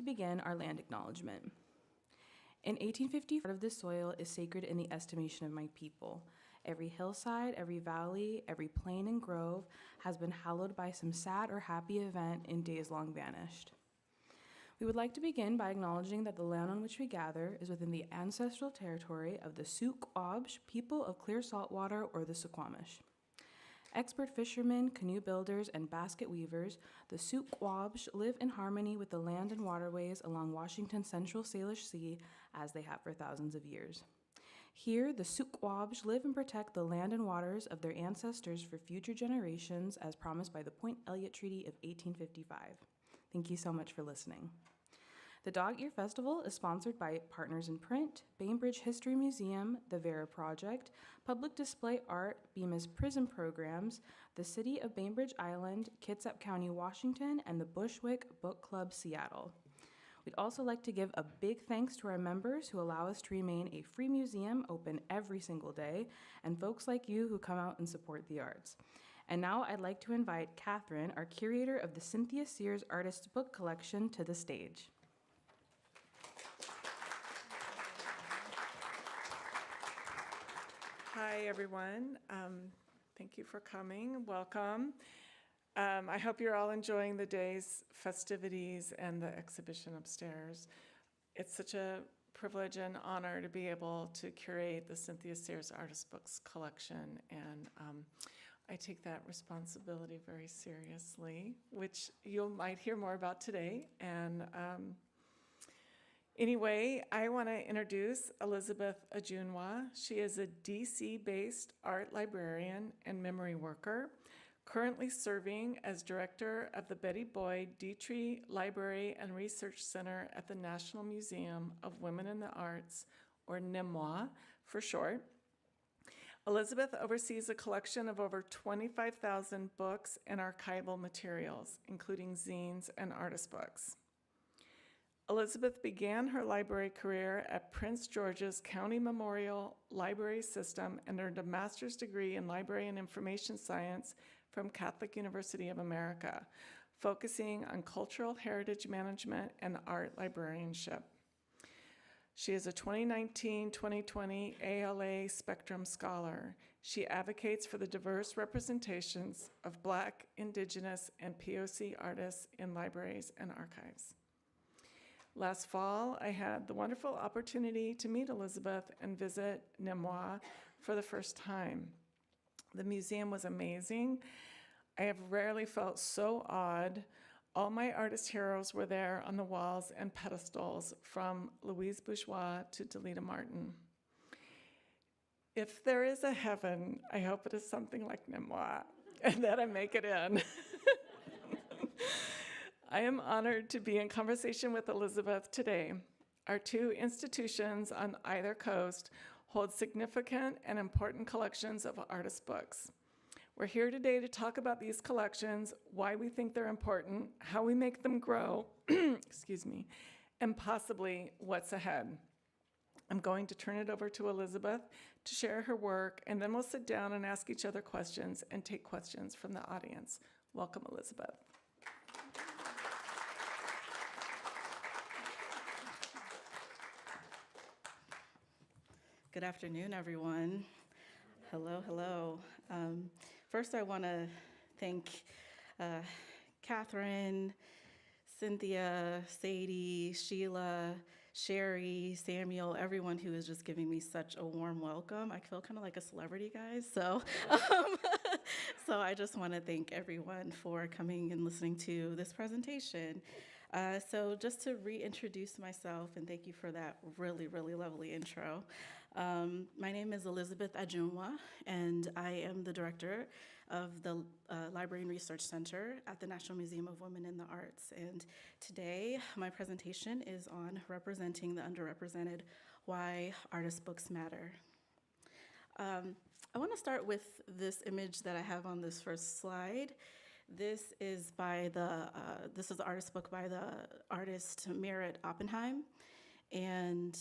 begin our land acknowledgement. In 1850, part of this soil is sacred in the estimation of my people. Every hillside, every valley, every plain and grove has been hallowed by some sad or happy event in days long vanished. We would like to begin by acknowledging that the land on which we gather is within the ancestral territory of the Suquamish people of clear saltwater, or the Suquamish. Expert fishermen, canoe builders, and basket weavers, the Suquamish live in harmony with the land and waterways along Washington's Central Salish Sea, as they have for thousands of years. Here, the Suquamish live and protect the land and waters of their ancestors for future generations, as promised by the Point Elliott Treaty of 1855. Thank you so much for listening. The DogEar Festival is sponsored by Partners in Print, Bainbridge History Museum, the Vera Project, Public Display Art, BIMA's Prison Programs, the City of Bainbridge Island, Kitsap County, Washington, and the Bushwick Book Club, Seattle. We'd also like to give a big thanks to our members who allow us to remain a free museum open every single day, and folks like you who come out and support the arts. And now I'd like to invite Catherine, our curator of the Cynthia Sears Artists Book Collection, to the stage. Hi, everyone. Thank you for coming. Welcome. I hope you're all enjoying the day's festivities and the exhibition upstairs. It's such a privilege and honor to be able to curate the Cynthia Sears Artist Books collection, and I take that responsibility very seriously, which you might hear more about today. And anyway, I want to introduce Elizabeth Ajunwa. She is a DC-based art librarian and memory worker, currently serving as director of the Betty Boyd Dietrich Library and Research Center at the National Museum of Women in the Arts, or NMWA for short. Elizabeth oversees a collection of over 25,000 books and archival materials, including zines and artist books. Elizabeth began her library career at Prince George's County Memorial Library System and earned a master's degree in library and information science from Catholic University of America, focusing on cultural heritage management and art librarianship. She is a 2019-2020 ALA Spectrum Scholar. She advocates for the diverse representations of Black, Indigenous, and POC artists in libraries and archives. Last fall, I had the wonderful opportunity to meet Elizabeth and visit NMWA for the first time. The museum was amazing. I have rarely felt so awed. All my artist heroes were there on the walls and pedestals, from Louise Bourgeois to Delita Martin. If there is a heaven, I hope it is something like NMWA, and that I make it in. I am honored to be in conversation with Elizabeth today. Our two institutions on either coast hold significant and important collections of artist books. We're here today to talk about these collections, why we think they're important, how we make them grow, excuse me, and possibly what's ahead. I'm going to turn it over to Elizabeth to share her work, and then we'll sit down and ask each other questions and take questions from the audience. Welcome, Elizabeth. Good afternoon, everyone. Hello, hello. First, I want to thank Catherine, Cynthia, Sadie, Sheila, Sherry, Samuel, everyone who is just giving me such a warm welcome. I feel kind of like a celebrity, guys. So, so I just want to thank everyone for coming and listening to this presentation. So just to reintroduce myself, and thank you for that really, really lovely intro. My name is Elizabeth Ajunwa, and I am the director of the Library and Research Center at the National Museum of Women in the Arts. And today, my presentation is on representing the underrepresented, why artist books matter. I want to start with this image that I have on this first slide. This is this is the artist book by the artist Merritt Oppenheim, and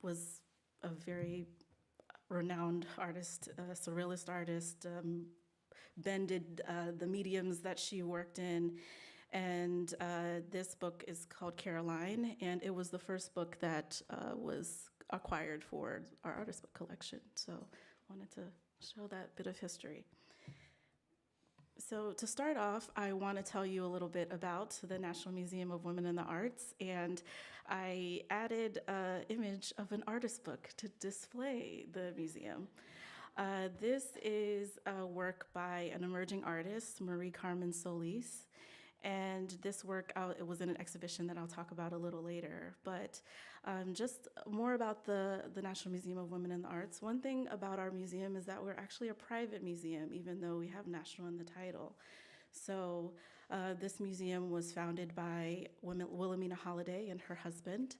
was a very renowned artist, surrealist artist, bended the mediums that she worked in. And this book is called Caroline, and it was the first book that was acquired for our artist book collection. So wanted to show that bit of history. So to start off, I want to tell you a little bit about the National Museum of Women in the Arts, and I added an image of an artist book to display the museum. This is a work by an emerging artist, Marie Carmen Solis, and this work, it was in an exhibition that I'll talk about a little later. But just more about the National Museum of Women in the Arts. One thing about our museum is that we're actually a private museum, even though we have national in the title. So this museum was founded by Wilhelmina Holiday and her husband,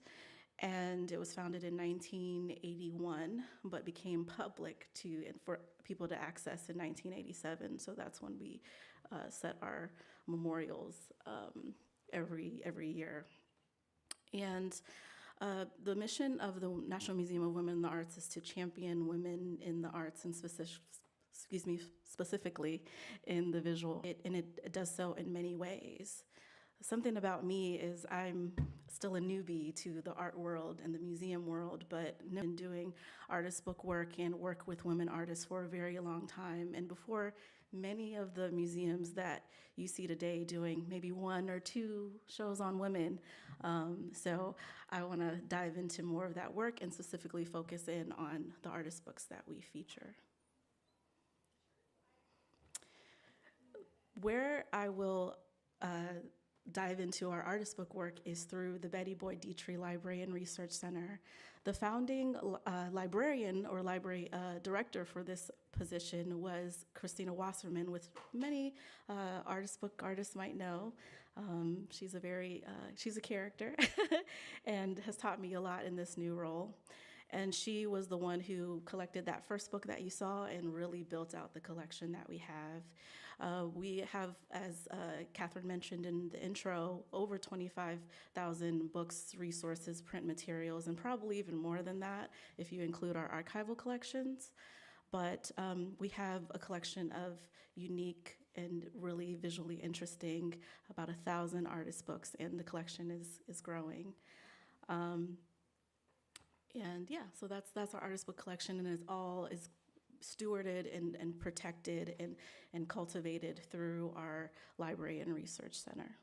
and it was founded in 1981, but became public for people to access in 1987. So that's when we set our memorials every year. And the mission of the National Museum of Women in the Arts is to champion women in the arts, and specifically in the visual. And it does so in many ways. Something about me is I'm still a newbie to the art world and the museum world, but I've been doing artist book work and work with women artists for a very long time. And before many of the museums that you see today doing maybe 1 or 2 shows on women. So I want to dive into more of that work and specifically focus in on the artist books that we feature. Where I will dive into our artist book work is through the Betty Boyd Dietrich Library and Research Center. The founding librarian or library director for this position was Christina Wasserman, which many artist book artists might know. She's a character and has taught me a lot in this new role. And she was the one who collected that first book that you saw and really built out the collection that we have. We have, as Catherine mentioned in the intro, over 25,000 books, resources, print materials, and probably even more than that if you include our archival collections. But we have a collection of unique and really visually interesting, about 1,000 artist books, and the collection is growing. And yeah, so that's our artist book collection, and is stewarded and protected and cultivated through our library and research center.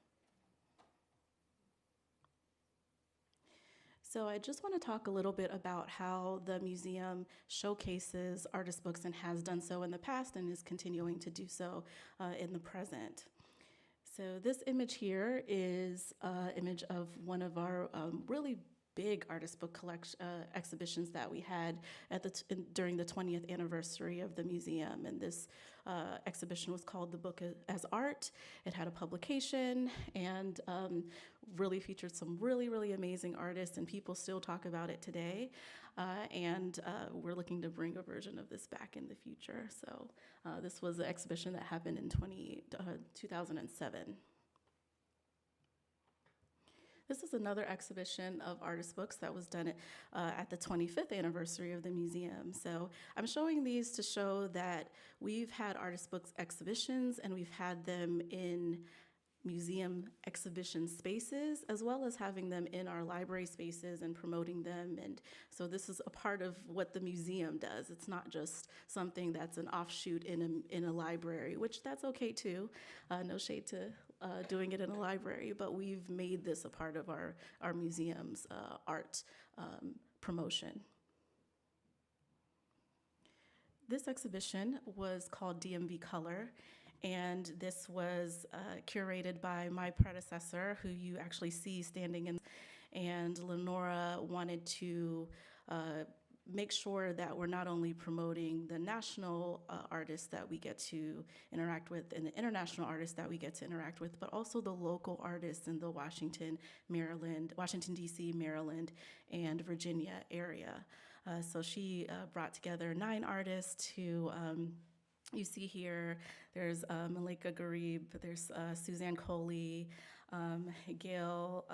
So I just want to talk a little bit about how the museum showcases artist books and has done so in the past and is continuing to do so in the present. So this image here is an image of one of our really big artist book exhibitions that we had during the 20th anniversary of the museum. And this exhibition was called The Book as Art. It had a publication and really featured some really, really amazing artists, and people still talk about it today. And we're looking to bring a version of this back in the future. So this was an exhibition that happened in 2007. This is another exhibition of artist books that was done at the 25th anniversary of the museum. So I'm showing these to show that we've had artist books exhibitions, and we've had them in museum exhibition spaces, as well as having them in our library spaces and promoting them. And so this is a part of what the museum does. It's not just something that's an offshoot in a library, which that's okay too. No shade to doing it in a library, but we've made this a part of our museum's art promotion. This exhibition was called DMV Color, and this was curated by my predecessor, who you actually see standing in, and Lenora wanted to make sure that we're not only promoting the national artists that we get to interact with and the international artists that we get to interact with, but also the local artists in the Washington, D.C., Maryland, and Virginia area. So she brought together 9 artists who you see here. There's Malika Garib, there's Suzanne Coley, Gail,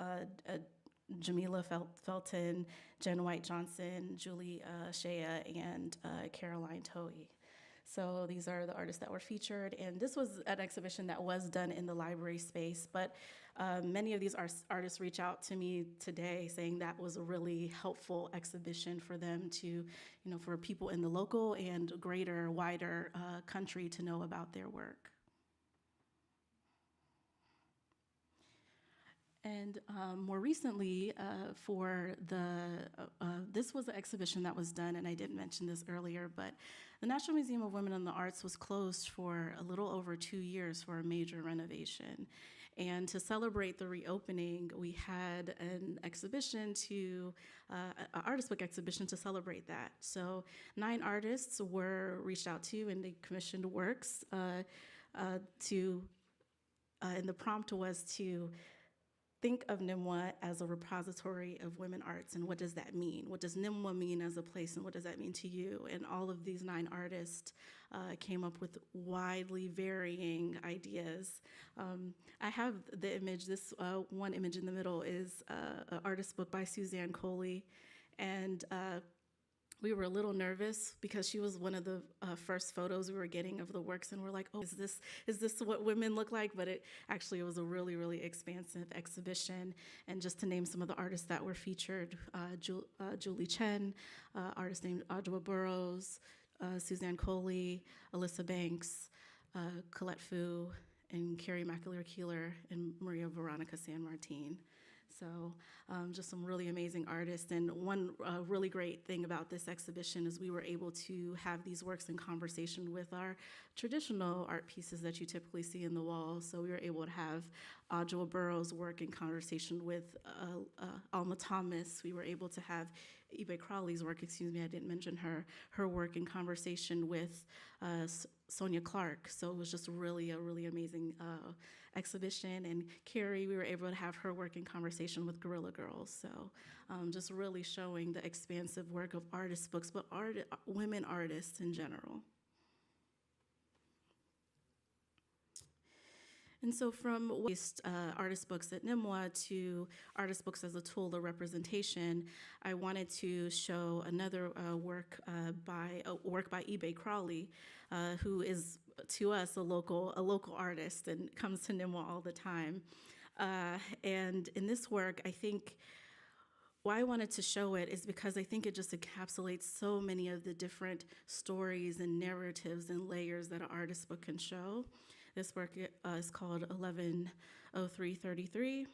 Jamila Felton, Jen White Johnson, Julie Shea, and Caroline Toey. So these are the artists that were featured, and this was an exhibition that was done in the library space, but many of these artists reach out to me today saying that was a really helpful exhibition for them to, for people in the local and greater, wider country to know about their work. And more recently, this was an exhibition that was done, and I didn't mention this earlier, but the National Museum of Women in the Arts was closed for a little over 2 years for a major renovation. And to celebrate the reopening, we had an exhibition an artist book exhibition to celebrate that. So 9 artists were reached out to, and they commissioned works and the prompt was to think of NMWA as a repository of women arts, and what does that mean? What does NMWA mean as a place, and what does that mean to you? And all of these 9 artists came up with widely varying ideas. I have the image, this one image in the middle is an artist book by Suzanne Coley, and we were a little nervous because she was one of the first photos we were getting of the works, and we're like, oh, is this what women look like? But it was a really, really expansive exhibition. And just to name some of the artists that were featured, Julie Chen, artist named Ajunwa Burroughs, Suzanne Coley, Alyssa Banks, Colette Fu, and Carrie McAleer-Keeler, and Maria Veronica San Martin. So just some really amazing artists. And one really great thing about this exhibition is we were able to have these works in conversation with our traditional art pieces that you typically see in the wall. So we were able to have Ajunwa Burroughs' work in conversation with Alma Thomas. We were able to have Ibe Crowley's work, I didn't mention her work in conversation with Sonia Clark. So it was just really a really amazing exhibition. And Carrie, we were able to have her work in conversation with Guerrilla Girls. So just really showing the expansive work of artist books, but women artists in general. And so from artist books at NMWA to artist books as a tool of representation, I wanted to show another work by Ibe Crowley, who is to us a local artist and comes to NMWA all the time. And in this work, I think why I wanted to show it is because I think it just encapsulates so many of the different stories and narratives and layers that an artist book can show. This work is called 110333,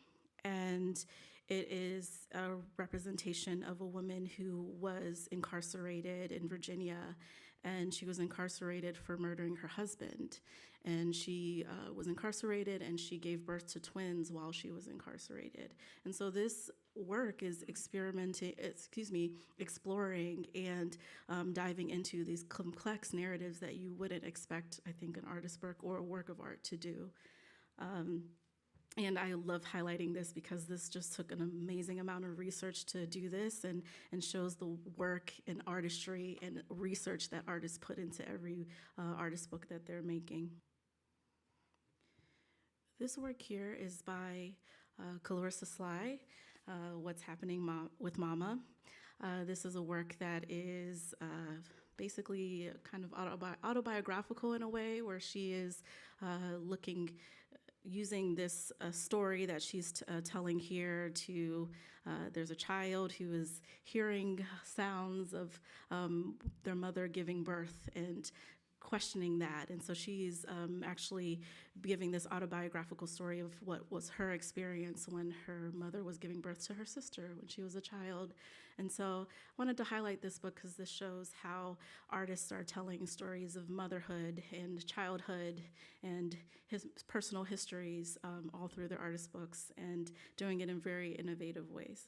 and it is a representation of a woman who was incarcerated in Virginia, and she was incarcerated for murdering her husband. And she was incarcerated, and she gave birth to twins while she was incarcerated. And so this work is exploring and diving into these complex narratives that you wouldn't expect, I think, an artist work or a work of art to do. And I love highlighting this because this just took an amazing amount of research to do this, and shows the work and artistry and research that artists put into every artist book that they're making. This work here is by Clarissa Sly, What's Happening with Mama. This is a work that is basically kind of autobiographical in a way, where she is using this story that she's telling here to, there's a child who is hearing sounds of their mother giving birth and questioning that. And so she's actually giving this autobiographical story of what was her experience when her mother was giving birth to her sister when she was a child. And so I wanted to highlight this book because this shows how artists are telling stories of motherhood and childhood and his personal histories all through their artist books, and doing it in very innovative ways.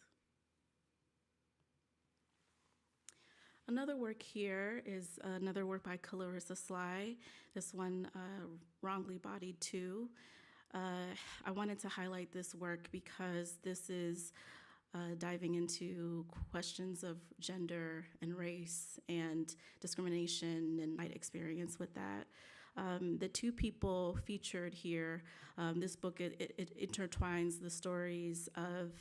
Another work here is another work by Clarissa Sly, this one, Wrongly Bodied 2. I wanted to highlight this work because this is diving into questions of gender and race and discrimination and my experience with that. the two people featured here, this book, it intertwines the stories of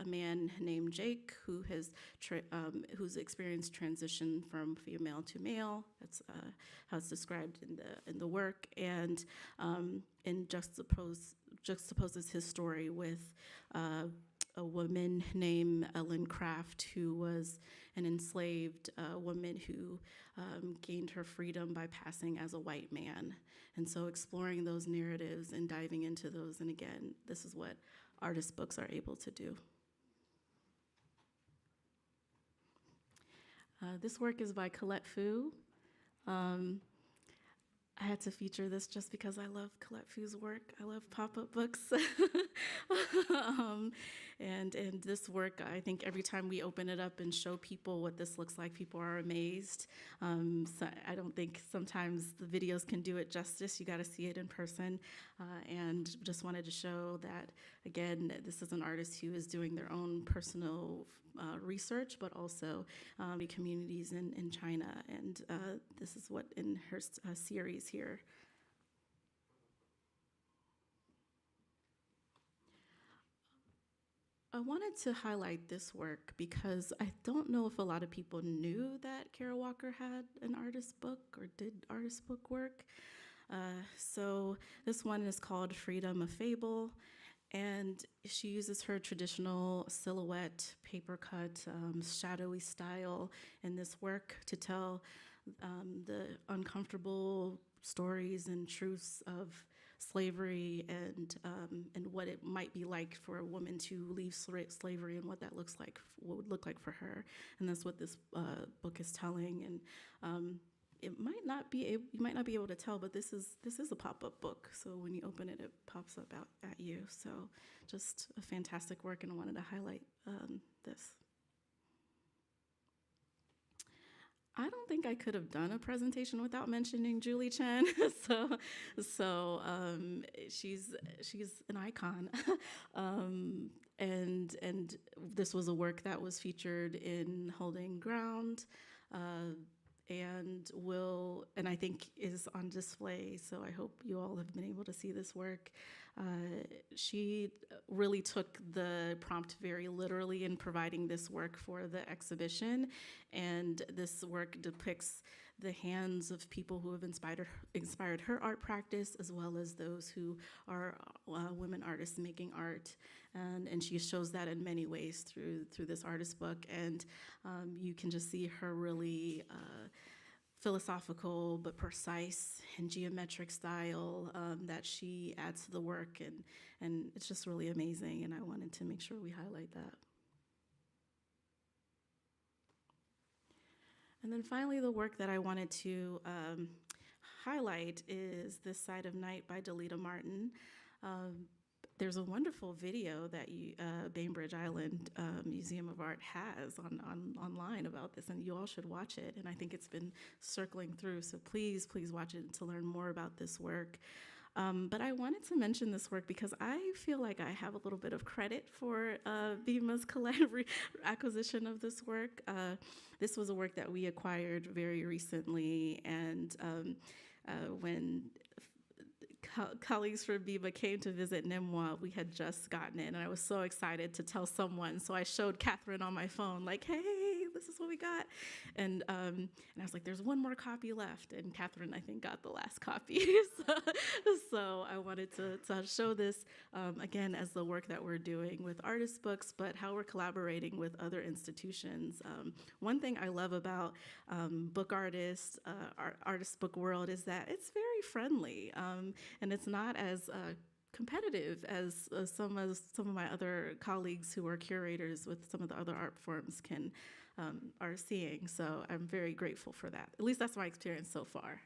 a man named Jake who has who's experienced transition from female to male. That's how it's described in the work, and juxtaposes his story with a woman named Ellen Craft, who was an enslaved woman who gained her freedom by passing as a white man. And so exploring those narratives and diving into those, and again, this is what artist books are able to do. This work is by Colette Fu. I had to feature this just because I love Colette Fu's work. I love pop-up books. And this work, I think every time we open it up and show people what this looks like, people are amazed. So I don't think sometimes the videos can do it justice. You got to see it in person. And just wanted to show that, again, this is an artist who is doing their own personal research, but also communities in China. And this is what in her series here. I wanted to highlight this work because I don't know if a lot of people knew that Kara Walker had an artist book or did artist book work. So this one is called Freedom of Fable, and she uses her traditional silhouette, paper cut, shadowy style in this work to tell the uncomfortable stories and truths of slavery and what it might be like for a woman to leave slavery and what that looks like, what would look like for her. And that's what this book is telling. And it might not be you might not be able to tell, but this is a pop-up book. So when you open it, it pops up out at you. So just a fantastic work, and I wanted to highlight this. I don't think I could have done a presentation without mentioning Julie Chen. so she's an icon, and this was a work that was featured in Holding Ground, and I think is on display. So I hope you all have been able to see this work. She really took the prompt very literally in providing this work for the exhibition, and this work depicts the hands of people who have inspired her art practice, as well as those who are women artists making art, and she shows that in many ways through this artist book, and you can just see her really philosophical but precise and geometric style that she adds to the work, and it's just really amazing, and I wanted to make sure we highlight that. And then finally, the work that I wanted to highlight is This Side of Night by Delita Martin. There's a wonderful video that Bainbridge Island Museum of Art has online about this, and you all should watch it. And I think it's been circling through, so please watch it to learn more about this work. But I wanted to mention this work because I feel like I have a little bit of credit for BIMA's acquisition of this work. This was a work that we acquired very recently, and when colleagues from BIMA came to visit NMWA, we had just gotten it, and I was so excited to tell someone. So I showed Catherine on my phone, like, hey, this is what we got. And I was like, there's one more copy left. And Catherine, I think, got the last copy. So I wanted to show this, again, as the work that we're doing with artist books, but how we're collaborating with other institutions. One thing I love about book artists, artist book world, is that it's very friendly. And it's not as competitive as some of my other colleagues who are curators with some of the other art forms are seeing. So I'm very grateful for that. At least that's my experience so far.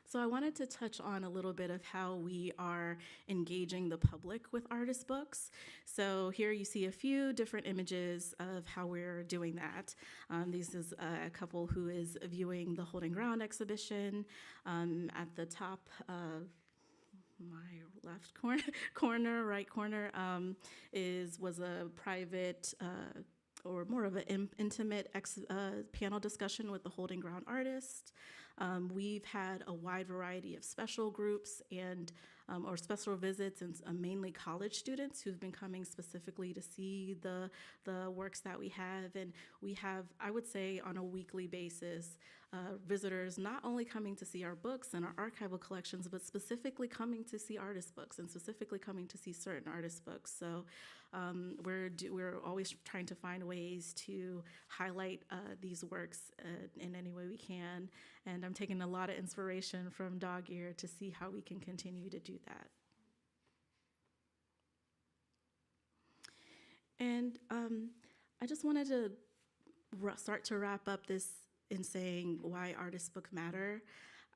So I wanted to touch on a little bit of how we are engaging the public with artist books. So here you see a few different images of how we're doing that. This is a couple who is viewing the Holding Ground exhibition. At the top of my left right corner, was a private or more of an intimate panel discussion with the Holding Ground artists. We've had a wide variety of special groups and or special visits, and mainly college students who've been coming specifically to see the works that we have. And we have, I would say, on a weekly basis, visitors not only coming to see our books and our archival collections, but specifically coming to see artist books and specifically coming to see certain artist books. So we're always trying to find ways to highlight these works in any way we can. And I'm taking a lot of inspiration from DogEar to see how we can continue to do that. And I just wanted to start to wrap up this in saying why artist books matter.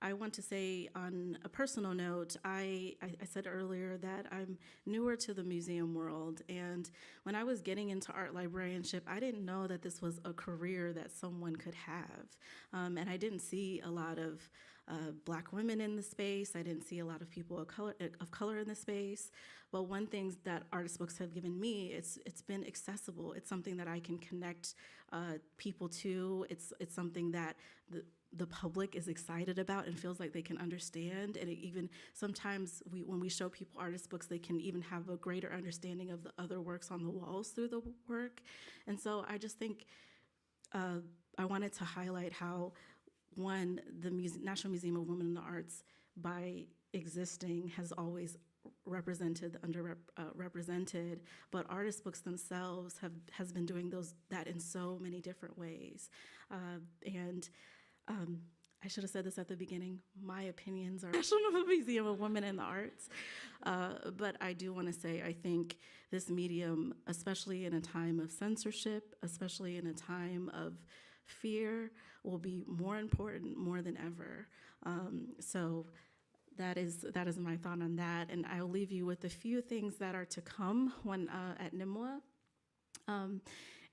I want to say on a personal note, I said earlier that I'm newer to the museum world, and when I was getting into art librarianship, I didn't know that this was a career that someone could have, and I didn't see a lot of Black women in the space. I didn't see a lot of people of color in the space. But one thing that artist books have given me, it's been accessible. It's something that I can connect people to. It's something that the public is excited about and feels like they can understand. And even sometimes when we show people artist books, they can even have a greater understanding of the other works on the walls through the work. And so I just think I wanted to highlight how, one, the National Museum of Women in the Arts, by existing, has always represented the underrepresented, but artist books themselves has been doing that in so many different ways. I should have said this at the beginning. My opinions are National Museum of Women in the Arts, but I do want to say I think this medium, especially in a time of censorship, especially in a time of fear, will be more important more than ever. So that is my thought on that, and I'll leave you with a few things that are to come when at NMWA.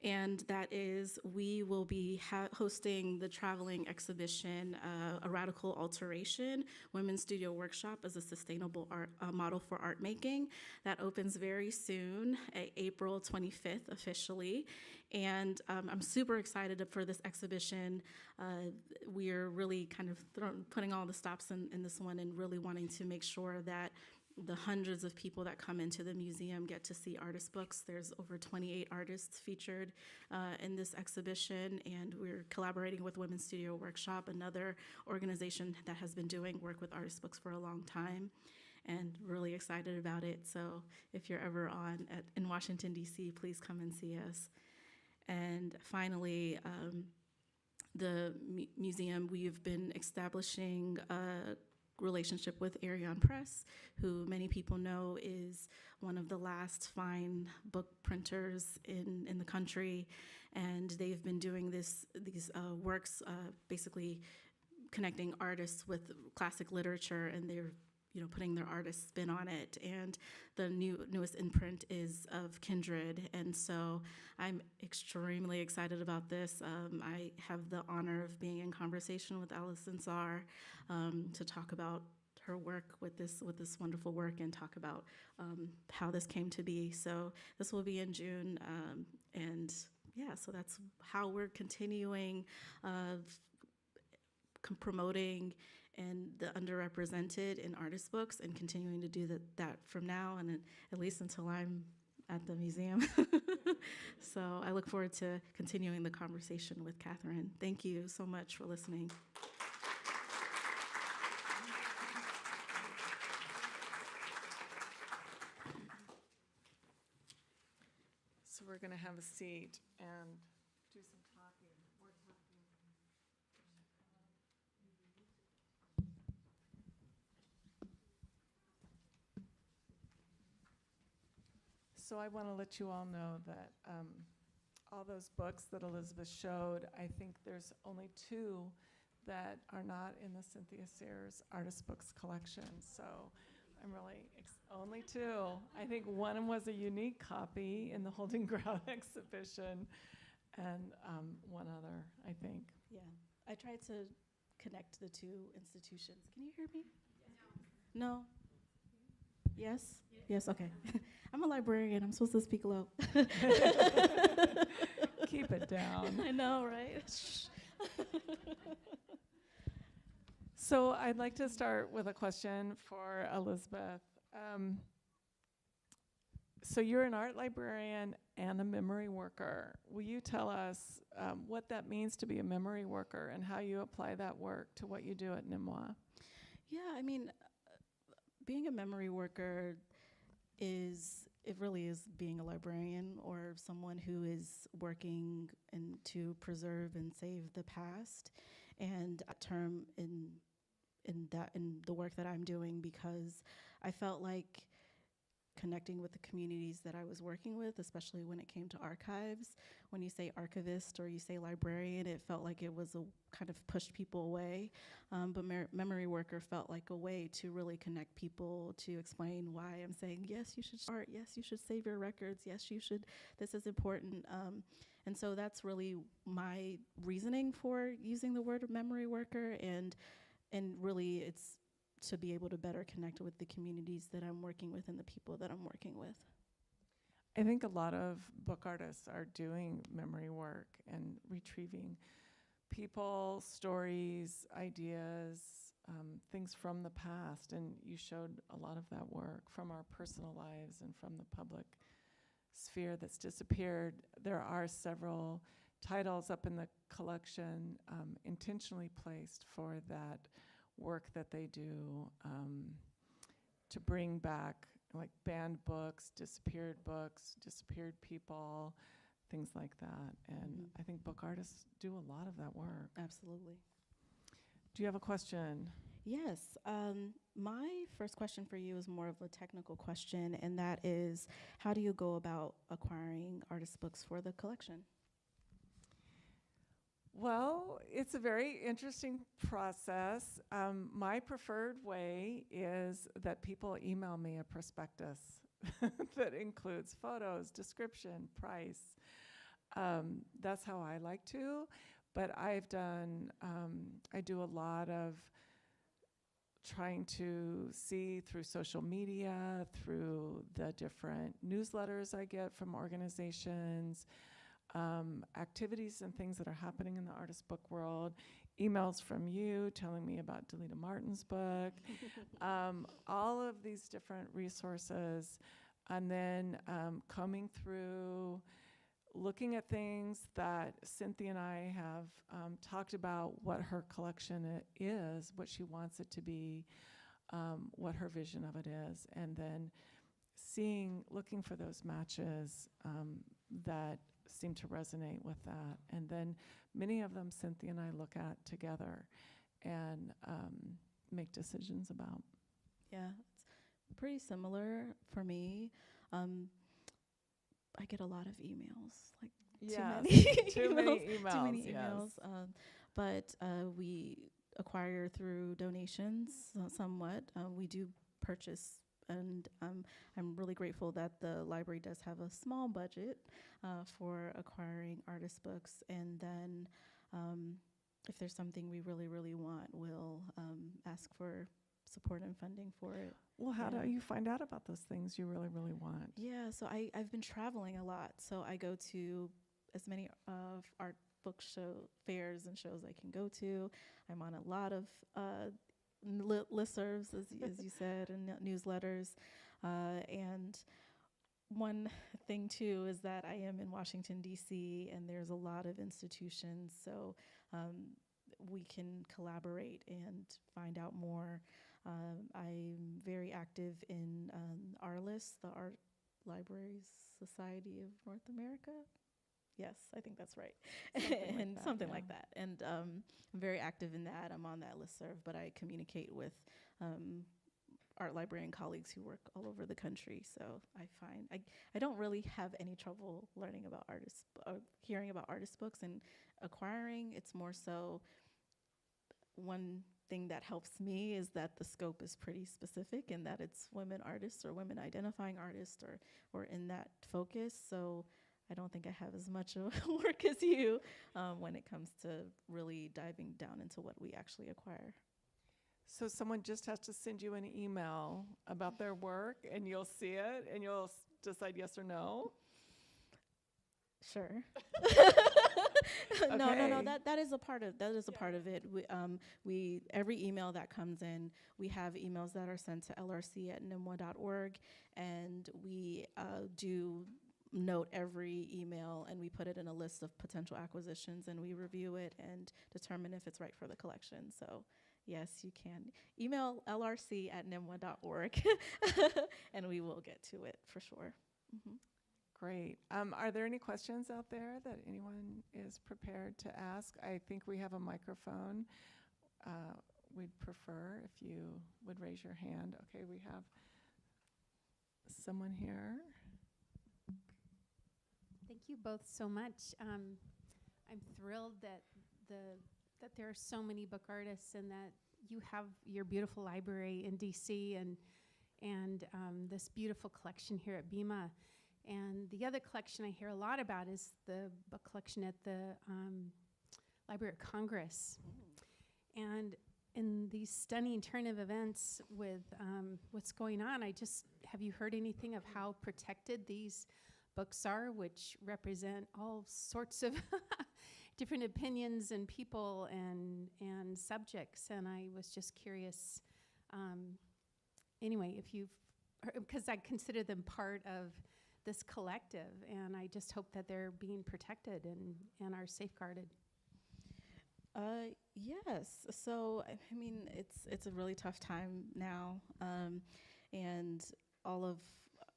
And that is, we will be hosting the traveling exhibition, A Radical Alteration, Women's Studio Workshop as a Sustainable Art Model for Art Making. That opens very soon, April 25th officially. And I'm super excited for this exhibition. We're really kind of putting all the stops in this one and really wanting to make sure that the hundreds of people that come into the museum get to see artist books. There's over 28 artists featured in this exhibition, and we're collaborating with Women's Studio Workshop, another organization that has been doing work with artist books for a long time, and really excited about it. So if you're ever in Washington, D.C., please come and see us. And finally, the museum, we've been establishing a relationship with Arion Press, who many people know is one of the last fine book printers in the country, and they've been doing these works, basically connecting artists with classic literature, and they're putting their artist spin on it. And the newest imprint is of Kindred, and so I'm extremely excited about this. I have the honor of being in conversation with Alison Czar to talk about her work with this wonderful work and talk about how this came to be. So this will be in June, and yeah, so that's how we're continuing promoting and the underrepresented in artist books, and continuing to do that from now and at least until I'm at the museum. So I look forward to continuing the conversation with Catherine. Thank you so much for listening. So we're going to have a seat and do some talking. So I want to let you all know that all those books that Elizabeth showed, I think there's only 2 that are not in the Cynthia Sears Artist Books collection. So I'm really, only 2. I think one was a unique copy in the Holding Ground exhibition, and one other, I think. Yeah, I tried to connect the 2 institutions. Can you hear me? No? Yes? Yes, okay. I'm a librarian. I'm supposed to speak low. Keep it down. I know, right? So I'd like to start with a question for Elizabeth. So you're an art librarian and a memory worker. Will you tell us what that means to be a memory worker and how you apply that work to what you do at NMWA? Yeah, I mean, being a memory worker it really is being a librarian or someone who is working to preserve and save the past. And a term in the work that I'm doing, because I felt like connecting with the communities that I was working with, especially when it came to archives. When you say archivist or you say librarian, it felt like it was a kind of pushed people away. But memory worker felt like a way to really connect people, to explain why I'm saying, yes, you should start, yes, you should save your records, yes, you should, this is important. And so that's really my reasoning for using the word memory worker, and really it's to be able to better connect with the communities that I'm working with and the people that I'm working with. I think a lot of book artists are doing memory work and retrieving people, stories, ideas, things from the past. And you showed a lot of that work from our personal lives and from the public sphere that's disappeared. There are several titles up in the collection intentionally placed for that work that they do to bring back like banned books, disappeared people, things like that. And I think book artists do a lot of that work. Absolutely. Do you have a question? Yes. My first question for you is more of a technical question, and that is, how do you go about acquiring artist books for the collection? Well, it's a very interesting process. My preferred way is that people email me a prospectus that includes photos, description, price. That's how I like to, but I do a lot of trying to see through social media, through the different newsletters I get from organizations, activities and things that are happening in the artist book world, emails from you telling me about Delita Martin's book, all of these different resources, and then combing through, looking at things that Cynthia and I have talked about, what her collection is, what she wants it to be, what her vision of it is, and then looking for those matches that seem to resonate with that. And then many of them Cynthia and I look at together and make decisions about. Yeah, it's pretty similar for me. I get a lot of emails, like Too many emails. Yes. But we acquire through donations somewhat. We do purchase, and I'm really grateful that the library does have a small budget for acquiring artist books. And then if there's something we really, really want, we'll ask for support and funding for it. Well, how do you find out about those things you really, really want? Yeah, so I've been traveling a lot. So I go to as many art book fairs and shows I can go to. I'm on a lot of listservs, as you said, and newsletters. And one thing, too, is that I am in Washington, D.C., and there's a lot of institutions. So we can collaborate and find out more. I'm very active in ARLIS, the Art Libraries Society of North America. Yes, I think that's right. Something like that. And I'm very active in that. I'm on that listserv, but I communicate with art librarian colleagues who work all over the country. So I find I don't really have any trouble learning about artists, hearing about artist books and acquiring. It's more so one thing that helps me is that the scope is pretty specific and that it's women artists or women identifying artists or in that focus. So I don't think I have as much of work as you when it comes to really diving down into what we actually acquire. So someone just has to send you an email about their work and you'll see it and you'll decide yes or no? Sure. No. That is a part of part of it. We every email that comes in, we have emails that are sent to lrc@nmwa.org, and we do note every email, and we put it in a list of potential acquisitions, and we review it and determine if it's right for the collection. So yes, you can email lrc@nmwa.org, and we will get to it for sure. Mm-hmm. Great. Are there any questions out there that anyone is prepared to ask? I think we have a microphone. We'd prefer if you would raise your hand. Okay, we have someone here. Thank you both so much. I'm thrilled that there are so many book artists and that you have your beautiful library in DC and this beautiful collection here at BIMA. And the other collection I hear a lot about is the book collection at the Library of Congress. And in these stunning turn of events with what's going on, have you heard anything of how protected these books are, which represent all sorts of different opinions and people and subjects? And I was just curious, anyway, if you've, because I consider them part of this collective, and I just hope that they're being protected and are safeguarded. Yes. So I mean, it's a really tough time now, and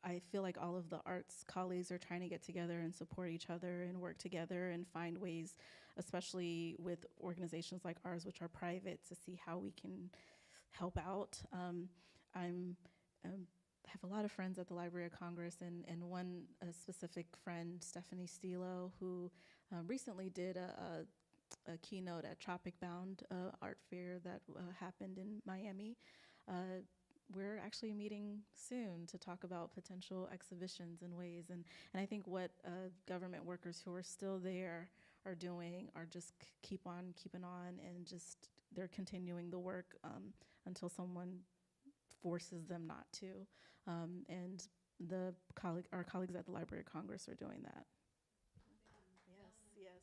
I feel like all of the arts colleagues are trying to get together and support each other and work together and find ways, especially with organizations like ours, which are private, to see how we can help out. I have a lot of friends at the Library of Congress, and one specific friend, Stephanie Stilo, who recently did a keynote at Tropic Bound art fair that happened in Miami. We're actually meeting soon to talk about potential exhibitions and ways, and I think what government workers who are still there are doing are just keeping on, and just they're continuing the work until someone forces them not to. And our colleagues at the Library of Congress are doing that. Yes.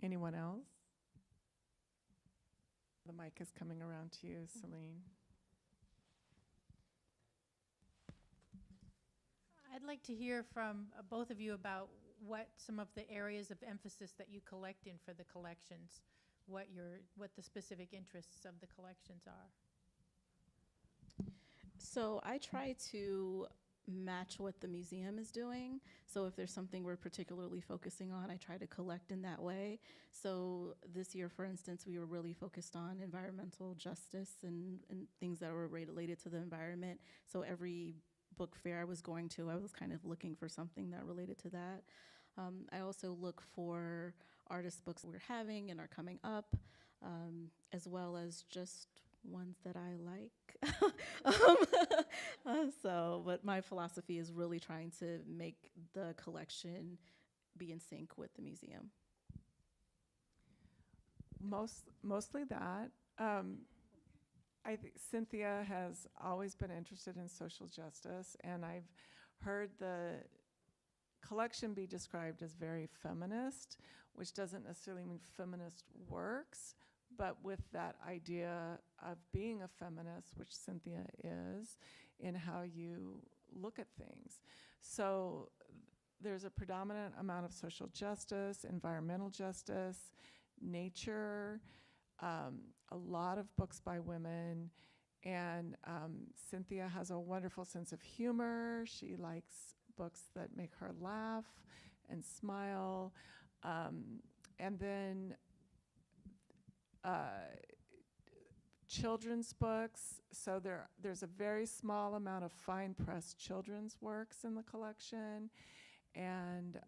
Anyone else? The mic is coming around to you, Celine. I'd like to hear from both of you about what some of the areas of emphasis that you collect in for the collections, what the specific interests of the collections are. So I try to match what the museum is doing. So if there's something we're particularly focusing on, I try to collect in that way. So this year, for instance, we were really focused on environmental justice and things that were related to the environment. So every book fair I was going to, I was kind of looking for something that related to that. I also look for artist books we're having and are coming up, as well as just ones that I like. But my philosophy is really trying to make the collection be in sync with the museum. Mostly that. I think Cynthia has always been interested in social justice, and I've heard the collection be described as very feminist, which doesn't necessarily mean feminist works, but with that idea of being a feminist, which Cynthia is, in how you look at things. So there's a predominant amount of social justice, environmental justice, nature, a lot of books by women, and Cynthia has a wonderful sense of humor. She likes books that make her laugh and smile, and then children's books. So there's a very small amount of fine pressed children's works in the collection, and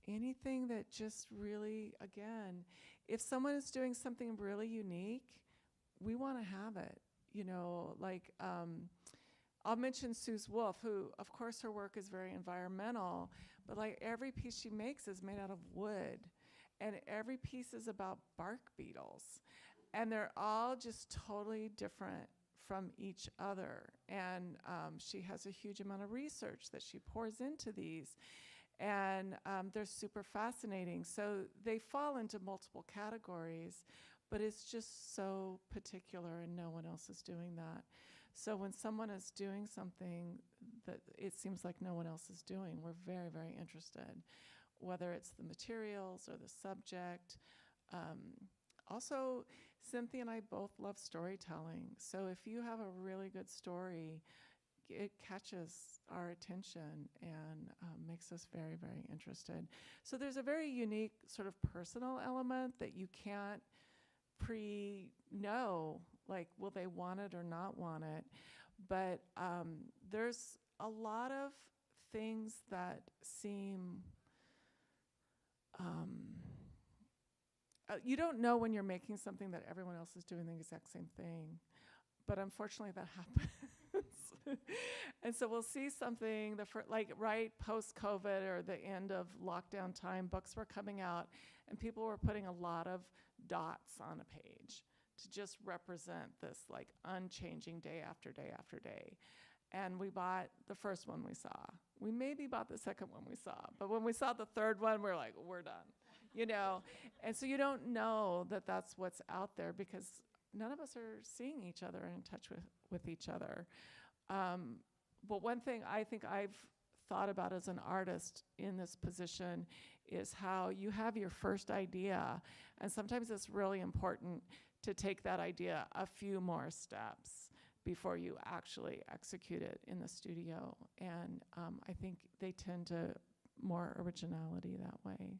anything that just really, again, if someone is doing something really unique, we want to have it. You know, like I'll mention Sue's Wolf, who, of course, her work is very environmental, but like every piece she makes is made out of wood, and every piece is about bark beetles. And they're all just totally different from each other. And she has a huge amount of research that she pours into these. And they're super fascinating. So they fall into multiple categories, but it's just so particular and no one else is doing that. So when someone is doing something that it seems like no one else is doing, we're very, very interested, whether it's the materials or the subject. Also, Cynthia and I both love storytelling. So if you have a really good story, it catches our attention and makes us very, very interested. So there's a very unique sort of personal element that you can't know, like, will they want it or not want it? But there's a lot of things that seem, you don't know when you're making something that everyone else is doing the exact same thing. But unfortunately that happens. And so we'll see something, like right post-COVID or the end of lockdown time, books were coming out and people were putting a lot of dots on a page to just represent this like unchanging day after day after day. And we bought the first one we saw. We maybe bought the second one we saw, but when we saw the third one, we're like, we're done, you know? And so you don't know that that's what's out there because none of us are seeing each other and in touch with each other. But one thing I think I've thought about as an artist in this position is how you have your first idea, and sometimes it's really important to take that idea a few more steps before you actually execute it in the studio. And I think they tend to more originality that way.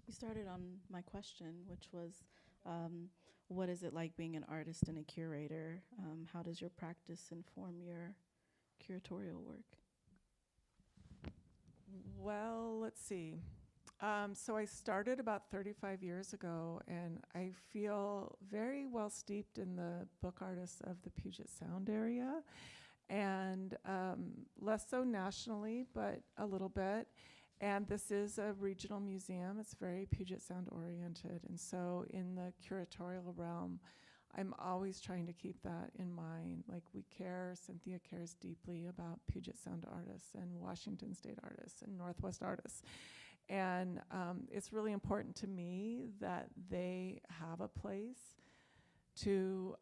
You started on my question, which was, what is it like being an artist and a curator? How does your practice inform your curatorial work? Well, let's see. So I started about 35 years ago, and I feel very well steeped in the book artists of the Puget Sound area, and less so nationally, but a little bit. And this is a regional museum. It's very Puget Sound oriented. And so in the curatorial realm, I'm always trying to keep that in mind. Like Cynthia cares deeply about Puget Sound artists and Washington State artists and Northwest artists. And it's really important to me that they have a place to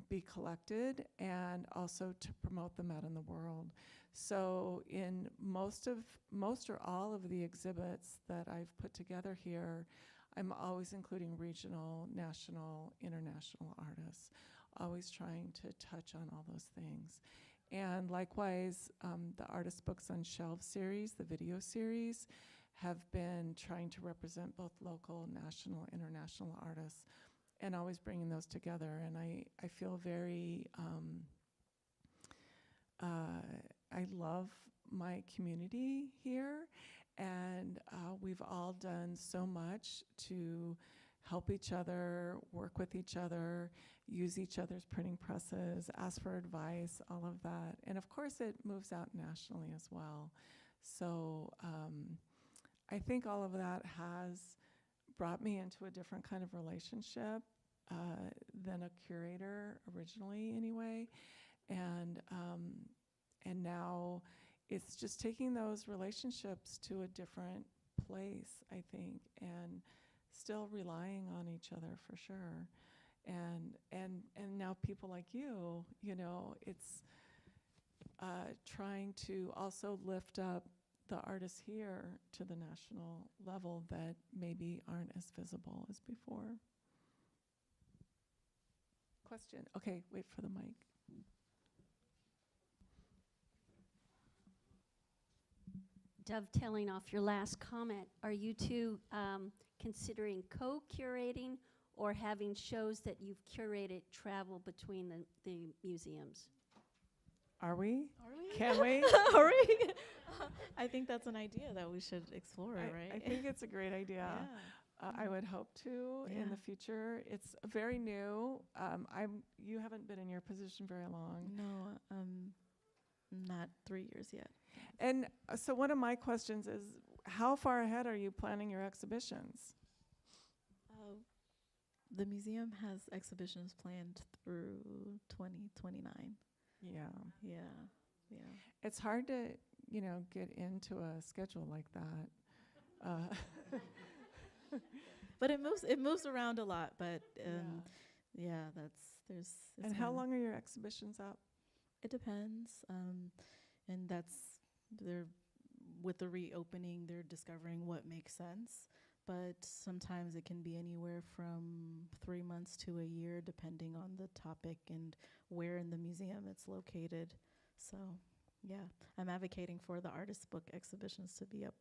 be collected and also to promote them out in the world. So in most or all of the exhibits that I've put together here, I'm always including regional, national, international artists, always trying to touch on all those things. And likewise, the Artist Books on Shelves series, the video series, have been trying to represent both local, national, international artists, and always bringing those together. And I feel very, I love my community here, and we've all done so much to help each other, work with each other, use each other's printing presses, ask for advice, all of that. And of course it moves out nationally as well. So I think all of that has brought me into a different kind of relationship than a curator originally anyway. And now it's just taking those relationships to a different place, I think, and still relying on each other for sure. And now people like you know, it's trying to also lift up the artists here to the national level that maybe aren't as visible as before. Question. Okay, wait for the mic. Dovetailing off your last comment, are you two considering co-curating or having shows that you've curated travel between the museums? Are we? Are we? Can we? Are we? I think that's an idea that we should explore, right? I think it's a great idea. Yeah. I would hope to in the future. It's very new. You haven't been in your position very long. No, not 3 years yet. And so one of my questions is, how far ahead are you planning your exhibitions? The museum has exhibitions planned through 2029. Yeah. Yeah, yeah. It's hard to, get into a schedule like that. But it moves around a lot. But yeah, it's And how fun. long are your exhibitions up? It depends. And they're with the reopening, they're discovering what makes sense. But sometimes it can be anywhere from 3 months to a year, depending on the topic and where in the museum it's located. So, yeah, I'm advocating for the artist book exhibitions to be up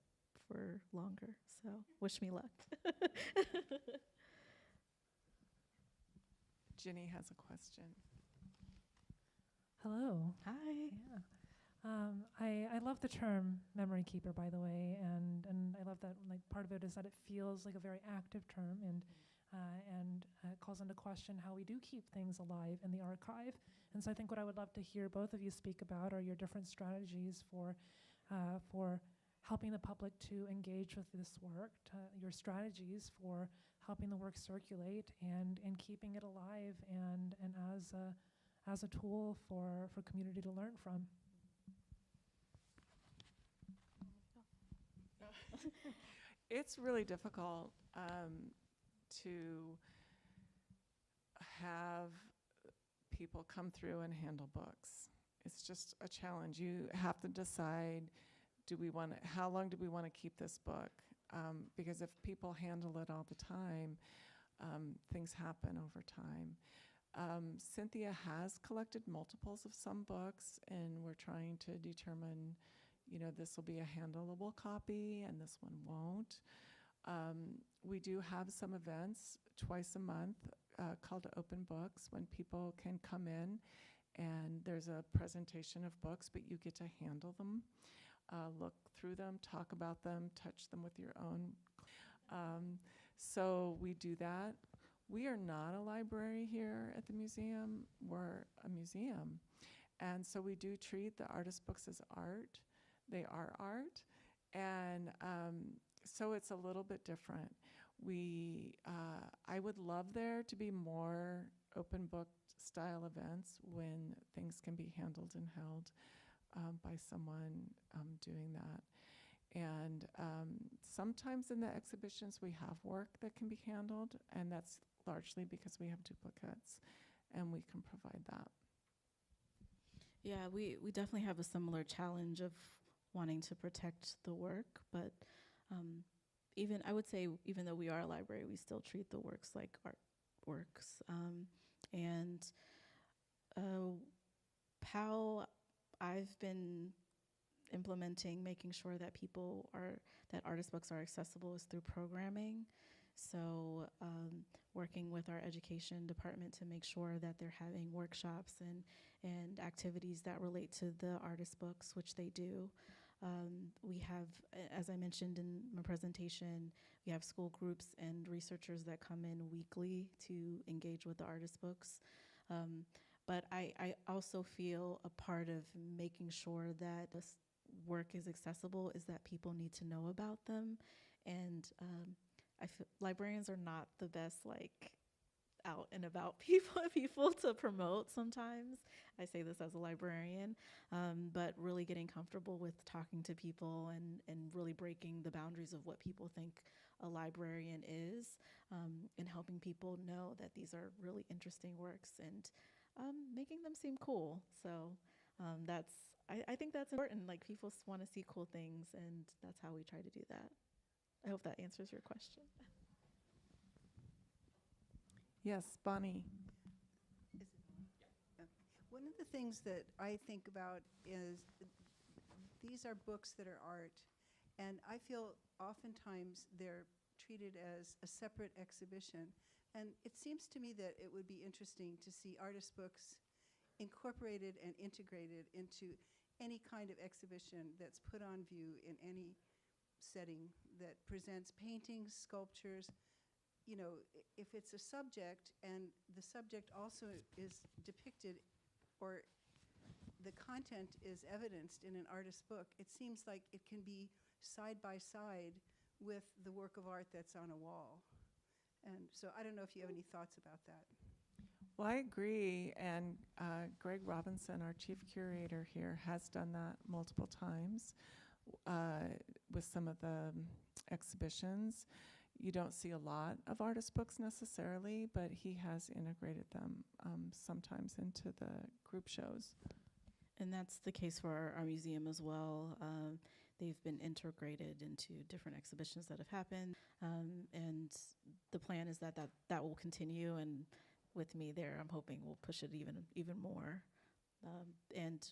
for longer. So, wish me luck. Ginny has a question. Hello. Hi. Yeah. I love the term memory keeper, by the way, and I love that, like, part of it is that it feels like a very active term, and it calls into question how we do keep things alive in the archive. And so I think what I would love to hear both of you speak about are your different strategies for helping the public to engage with this work, your strategies for helping the work circulate and keeping it alive and as a tool for community to learn from. It's really difficult to have people come through and handle books. It's just a challenge. You have to decide, how long do we want to keep this book? Because if people handle it all the time, things happen over time. Cynthia has collected multiples of some books, and we're trying to determine, this will be a handleable copy and this one won't. We do have some events twice a month called Open Books, when people can come in and there's a presentation of books, but you get to handle them, look through them, talk about them, touch them with your own. So we do that. We are not a library here at the museum. We're a museum. And so we do treat the artist books as art. They are art. And so it's a little bit different. I would love there to be more open book style events when things can be handled and held by someone doing that. And sometimes in the exhibitions we have work that can be handled, and that's largely because we have duplicates and we can provide that. Yeah, we definitely have a similar challenge of wanting to protect the work, but I would say even though we are a library, we still treat the works like artworks. And how I've been implementing making sure that that artist books are accessible is through programming. So working with our education department to make sure that they're having workshops and activities that relate to the artist books, which they do. We have, as I mentioned in my presentation, we have school groups and researchers that come in weekly to engage with the artist books. But I also feel a part of making sure that this work is accessible is that people need to know about them. And I feel librarians are not the best, out and about people to promote sometimes. I say this as a librarian, but really getting comfortable with talking to people and really breaking the boundaries of what people think a librarian is, and helping people know that these are really interesting works and making them seem cool. So I think that's important. People want to see cool things, and that's how we try to do that. I hope that answers your question. Yes, Bonnie. One of the things that I think about is these are books that are art, and I feel oftentimes they're treated as a separate exhibition. And it seems to me that it would be interesting to see artist books incorporated and integrated into any kind of exhibition that's put on view in any setting that presents paintings, sculptures. If it's a subject and the subject also is depicted or the content is evidenced in an artist's book, it seems like it can be side by side with the work of art that's on a wall. And so I don't know if you have any thoughts about that. Well, I agree, and Greg Robinson, our chief curator here, has done that multiple times with some of the exhibitions. You don't see a lot of artist books necessarily, but he has integrated them sometimes into the group shows. And that's the case for our museum as well. They've been integrated into different exhibitions that have happened, and the plan is that will continue. And with me there, I'm hoping we'll push it even more. And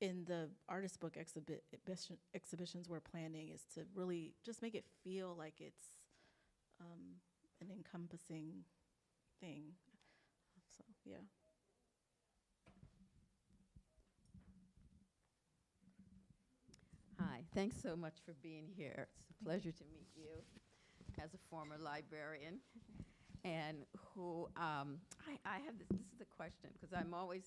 in the artist book exhibitions we're planning is to really just make it feel like it's an encompassing thing. So yeah. Hi, thanks so much for being here. It's a pleasure to meet you as a former librarian. And who, I have this is the question, because I'm always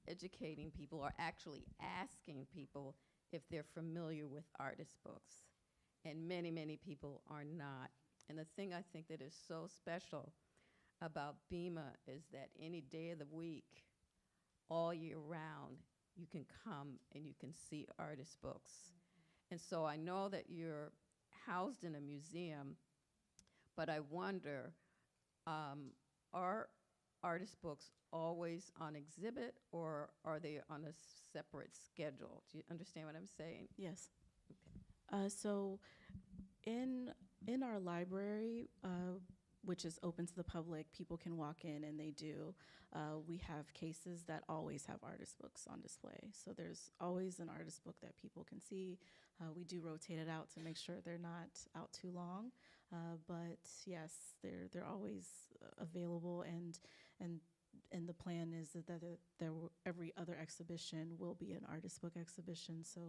educating people or actually asking people if they're familiar with artist books. And many, many people are not. And the thing I think that is so special about BIMA is that any day of the week, all year round, you can come and you can see artist books. And so I know that you're housed in a museum, but I wonder, are artist books always on exhibit, or are they on a separate schedule? Do you understand what I'm saying? Yes. Okay. So in our library, which is open to the public, people can walk in and they do. We have cases that always have artist books on display. So there's always an artist book that people can see. We do rotate it out to make sure they're not out too long. But yes, they're always available, and the plan is that every other exhibition will be an artist book exhibition. So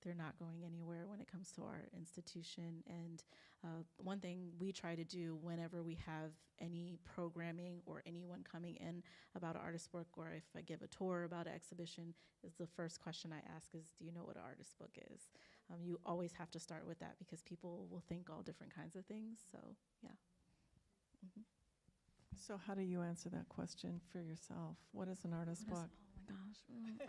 they're not going anywhere when it comes to our institution. And one thing we try to do whenever we have any programming or anyone coming in about an artist book, or if I give a tour about an exhibition, is the first question I ask is, do you know what an artist book is? You always have to start with that because people will think all different kinds of things. So, yeah. Mm-hmm. So how do you answer that question for yourself? What is an artist book? Oh my gosh.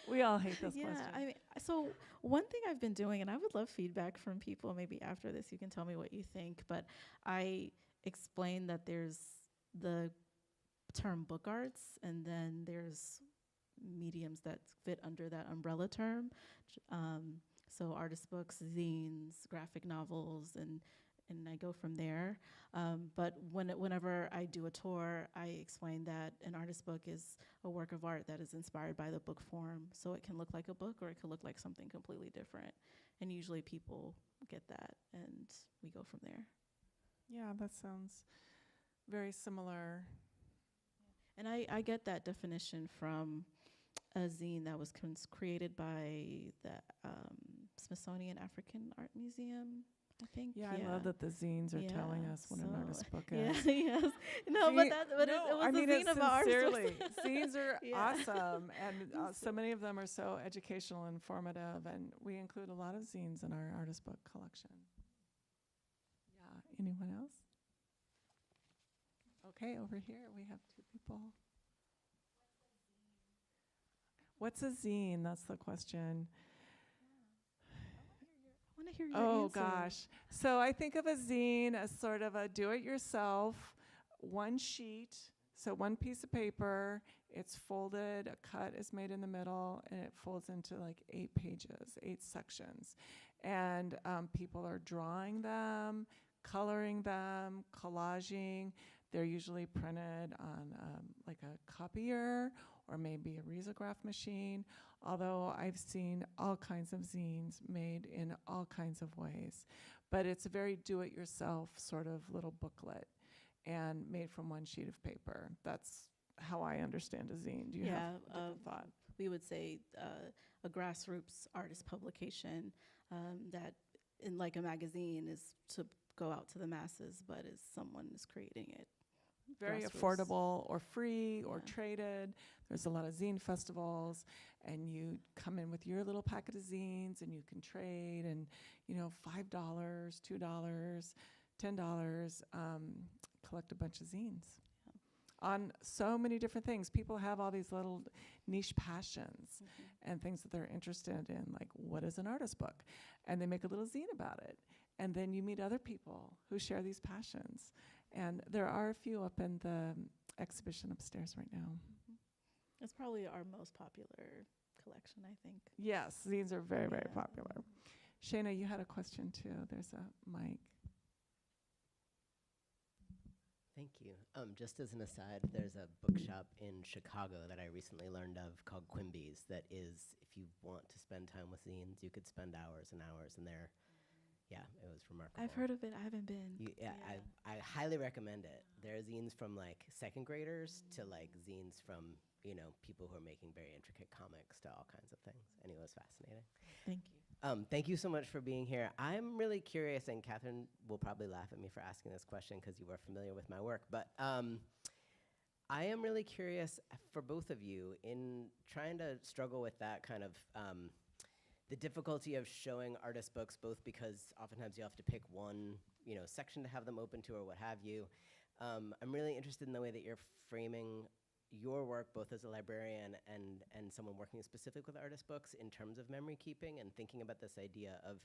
We all hate those Yeah, questions. I mean, so one thing I've been doing, and I would love feedback from people, maybe after this you can tell me what you think, but I explain that there's the term book arts, and then there's mediums that fit under that umbrella term. So artist books, zines, graphic novels, and I go from there. But whenever I do a tour, I explain that an artist book is a work of art that is inspired by the book form. So it can look like a book, or it could look like something completely different. And usually people get that, and we go from there. Yeah, that sounds very similar. And I get that definition from a zine that was created by the Smithsonian African Art Museum, I think. Yeah, I love that the zines are telling us what an artist book Yeah, is. yes. No, but it was I mean a zine it about artists. sincerely. Zines are Yeah. awesome, and so many of them are so educational and informative, and we include a lot of zines in our artist book collection. Yeah, anyone else? Okay, over here we have two people. What's a zine? That's the question. I want to hear your Oh answer. gosh. So I think of a zine as sort of a do-it-yourself, one sheet, so one piece of paper, it's folded, a cut is made in the middle, and it folds into like 8 pages, 8 sections. And people are drawing them, coloring them, collaging. They're usually printed on like a copier or maybe a risograph machine, although I've seen all kinds of zines made in all kinds of ways. But it's a very do-it-yourself sort of little booklet and made from one sheet of paper. That's how I understand a zine. Do you have a different thought? We would say a grassroots artist publication that, in like a magazine, is to go out to the masses, but is someone is creating it. Very Grassroots. affordable or free or Yeah. traded. There's a lot of zine festivals, and you come in with your little packet of zines and you can trade, and $5, $2, $10 collect a bunch of zines on so many different things. People have all these little niche passions and things that they're interested in, like what is an artist book? And they make a little zine about it. And then you meet other people who share these passions. And there are a few up in the exhibition upstairs right now. It's probably our most popular collection, I think. Yes, zines are very, very Yeah. popular. Shayna, you had a question too. There's a mic. Thank you. Just as an aside, there's a bookshop in Chicago that I recently learned of called Quimby's that is, if you want to spend time with zines, you could spend hours and hours in there. Yeah, it was remarkable. I've heard of it. I haven't been. Yeah. I highly recommend it. There are zines from like second graders to like zines from, people who are making very intricate comics to all kinds of things. Anyway, it was fascinating. Thank you. Thank you so much for being here. I'm really curious, and Catherine will probably laugh at me for asking this question because you are familiar with my work, but I am really curious for both of you in trying to struggle with that kind of the difficulty of showing artist books, both because oftentimes you have to pick one section to have them open to or what have you. I'm really interested in the way that you're framing your work both as a librarian and someone working specifically with artist books in terms of memory keeping and thinking about this idea of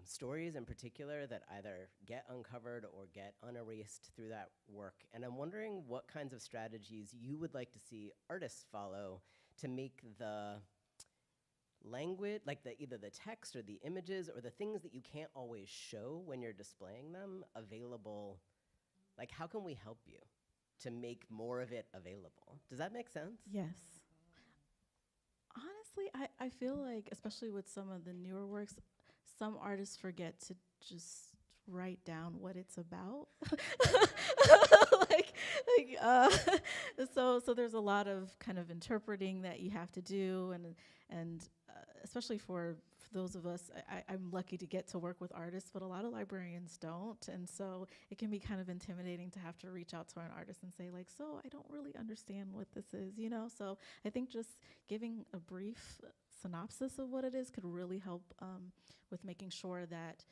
stories in particular that either get uncovered or get unerased through that work. And I'm wondering what kinds of strategies you would like to see artists follow to make the language, like either the text or the images or the things that you can't always show when you're displaying them, available. Like, how can we help you to make more of it available? Does that make sense? Yes. Honestly, I feel like, especially with some of the newer works, some artists forget to just write down what it's about. So there's a lot of kind of interpreting that you have to do, and especially for those of us, I'm lucky to get to work with artists, but a lot of librarians don't, and so it can be kind of intimidating to have to reach out to an artist and say, like, so I don't really understand what this is, So I think just giving a brief synopsis of what it is could really help with making sure that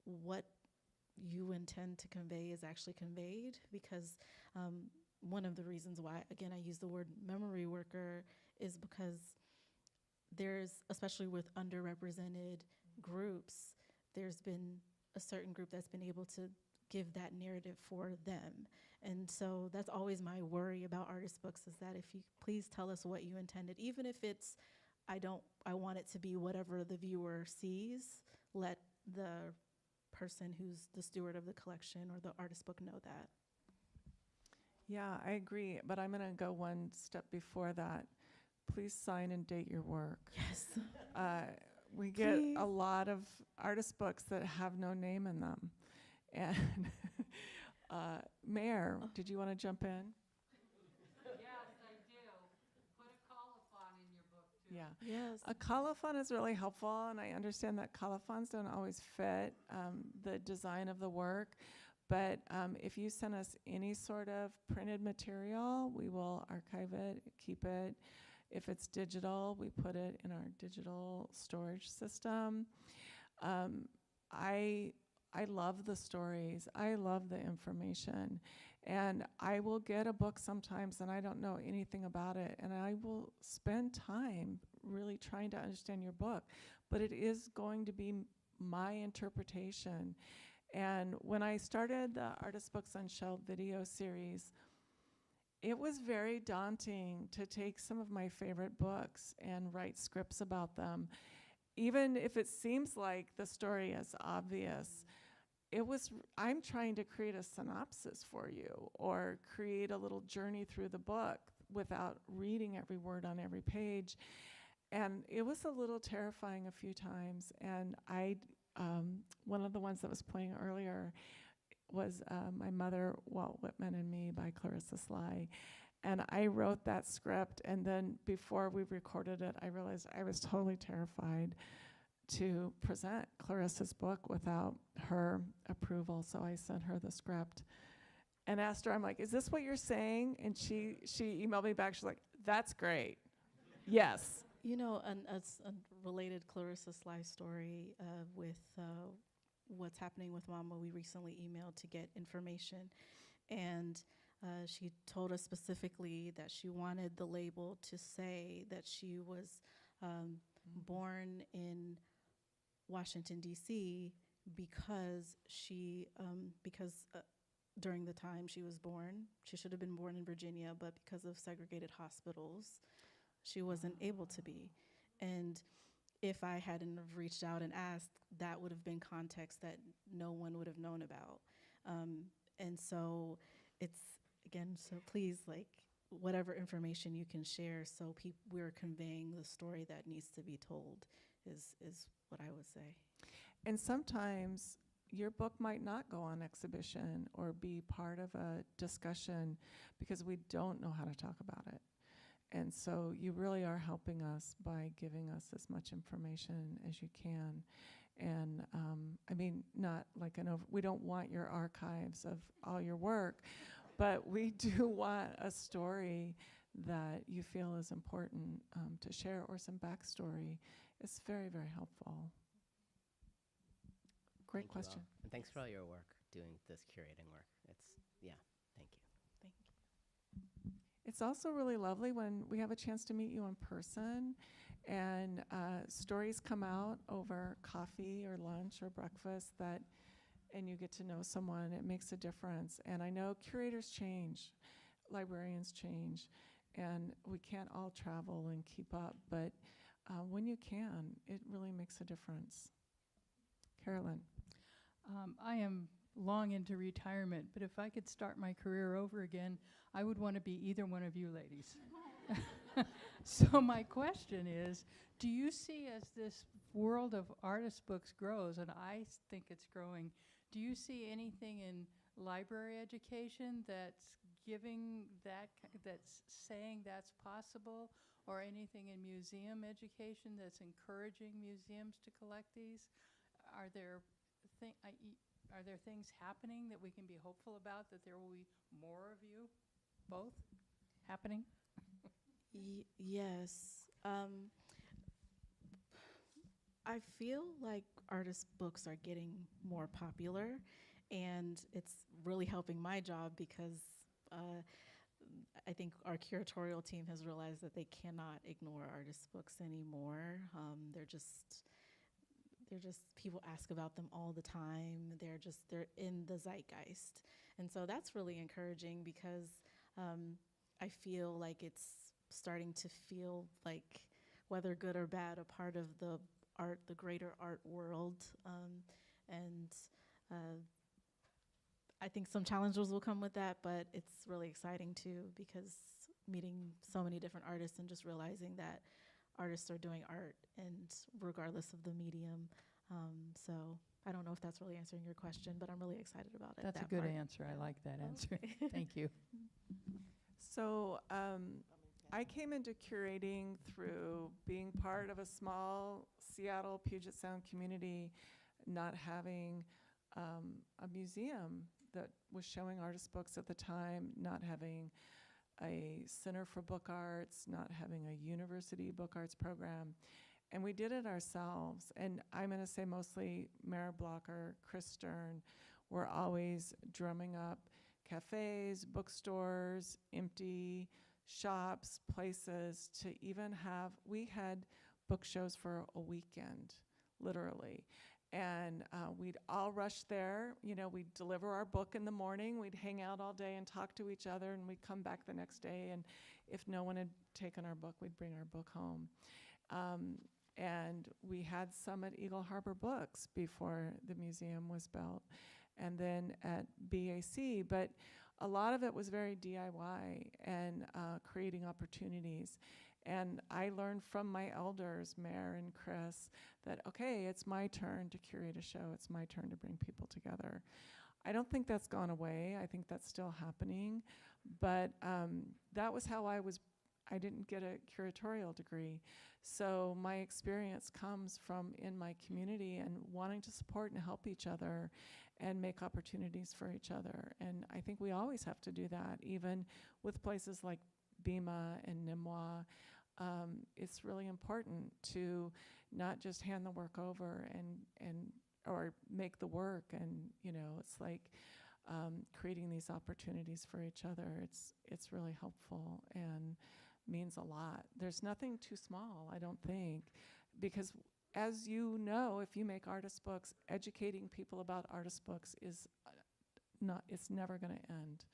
what you intend to convey is actually conveyed, because one of the reasons why, again, I use the word memory worker is because there's, especially with underrepresented groups, there's been a certain group that's been able to give that narrative for them. And so that's always my worry about artist books, is that if you please tell us what you intended, even if it's, I want it to be whatever the viewer sees, let the person who's the steward of the collection or the artist book know that. Yeah, I agree, but I'm going to go one step before that. Please sign and date your work. Yes. We get Please. a lot of artist books that have no name in them. And Mayor, did you want to jump in? Yes, I do. Put a colophon in your book, too. Yeah. Yes. A colophon is really helpful, and I understand that colophons don't always fit the design of the work. But if you send us any sort of printed material, we will archive it, keep it. If it's digital, we put it in our digital storage system. I love the stories. I love the information. And I will get a book sometimes and I don't know anything about it. And I will spend time really trying to understand your book. But it is going to be my interpretation. And when I started the Artist Books on Shelf video series, it was very daunting to take some of my favorite books and write scripts about them. Even if it seems like the story is obvious, I'm trying to create a synopsis for you or create a little journey through the book without reading every word on every page. And it was a little terrifying a few times. And one of the ones that was playing earlier was My Mother, Walt Whitman and Me by Clarissa Sly. And I wrote that script, and then before we recorded it, I realized I was totally terrified to present Clarissa's book without her approval. So I sent her the script and asked her, I'm like, is this what you're saying? And she emailed me back. She's like, that's great. Yes. A related Clarissa Sly story with what's happening with Mama. We recently emailed to get information, and she told us specifically that she wanted the label to say that she was born in Washington, D.C. because during the time she was born, she should have been born in Virginia, but because of segregated hospitals, she wasn't able to be. And if I hadn't have reached out and asked, that would have been context that no one would have known about. And so it's, again, so please, like, whatever information you can share so we're conveying the story that needs to be told is what I would say. And sometimes your book might not go on exhibition or be part of a discussion because we don't know how to talk about it. And so you really are helping us by giving us as much information as you can. And I mean, not like we don't want your archives of all your work, but we do want a story that you feel is important to share, or some backstory. It's very, very helpful. Great Thank you all. question. And thanks for all your work doing this curating work. Thank you. Thank you. It's also really lovely when we have a chance to meet you in person and stories come out over coffee or lunch or breakfast and you get to know someone. It makes a difference. And I know curators change, librarians change, and we can't all travel and keep up, but when you can, it really makes a difference. Carolyn. I am long into retirement, but if I could start my career over again, I would want to be either one of you ladies. So my question is, do you see, as this world of artist books grows, and I think it's growing, do you see anything in library education that's giving that, that's saying that's possible, or anything in museum education that's encouraging museums to collect these? Are there things happening that we can be hopeful about, that there will be more of you both happening? Yes. I feel like artist books are getting more popular, and it's really helping my job because I think our curatorial team has realized that they cannot ignore artist books anymore. They're just people ask about them all the time. They're in the zeitgeist. And so that's really encouraging because I feel like it's starting to feel like, whether good or bad, a part of the greater art world. I think some challenges will come with that, but it's really exciting too, because meeting so many different artists and just realizing that artists are doing art, and regardless of the medium. So I don't know if that's really answering your question, but I'm really excited about it. That's a good answer. I like that answer. Thank you. So I came into curating through being part of a small Seattle Puget Sound community, not having a museum that was showing artist books at the time, not having a Center for Book Arts, not having a university book arts program. And we did it ourselves. And I'm going to say mostly Mara Blocker, Chris Stern were always drumming up cafes, bookstores, empty shops, places to even have, we had book shows for a weekend, literally. And we'd all rush there. You know, we'd deliver our book in the morning. We'd hang out all day and talk to each other, and we'd come back the next day. And if no one had taken our book, we'd bring our book home. And we had some at Eagle Harbor Books before the museum was built, and then at BAC. But a lot of it was very DIY and creating opportunities. And I learned from my elders, Mare and Chris, that, okay, it's my turn to curate a show. It's my turn to bring people together. I don't think that's gone away. I think that's still happening. But that was how I didn't get a curatorial degree. So my experience comes from in my community and wanting to support and help each other and make opportunities for each other. And I think we always have to do that, even with places like BIMA and NMWA. It's really important to not just hand the work over and or make the work. And, it's like creating these opportunities for each other. It's really helpful and means a lot. There's nothing too small, I don't think, because as you know, if you make artist books, educating people about artist books is it's never going to end.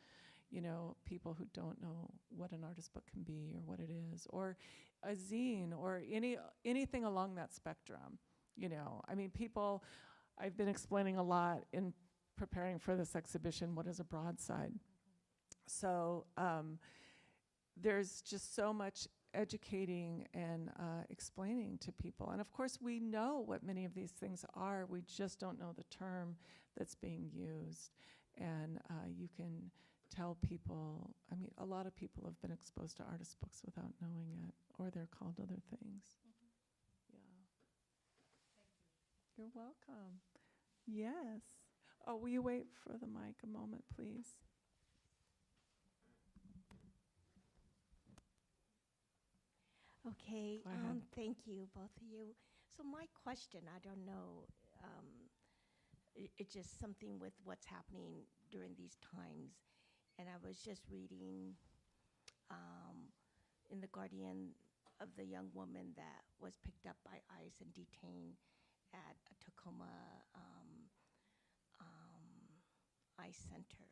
People who don't know what an artist book can be or what it is, or a zine, or anything along that spectrum. People, I've been explaining a lot in preparing for this exhibition, what is a broadside. So there's just so much educating and explaining to people. And of course, we know what many of these things are. We just don't know the term that's being used. And you can tell people, a lot of people have been exposed to artist books without knowing it, or they're called other things. Yeah. You're welcome. Yes. Oh, will you wait for the mic a moment, please? Okay, Go ahead. thank you, both of you. So my question, I don't know, it's just something with what's happening during these times. And I was just reading in The Guardian of the young woman that was picked up by ICE and detained at a Tacoma ICE center.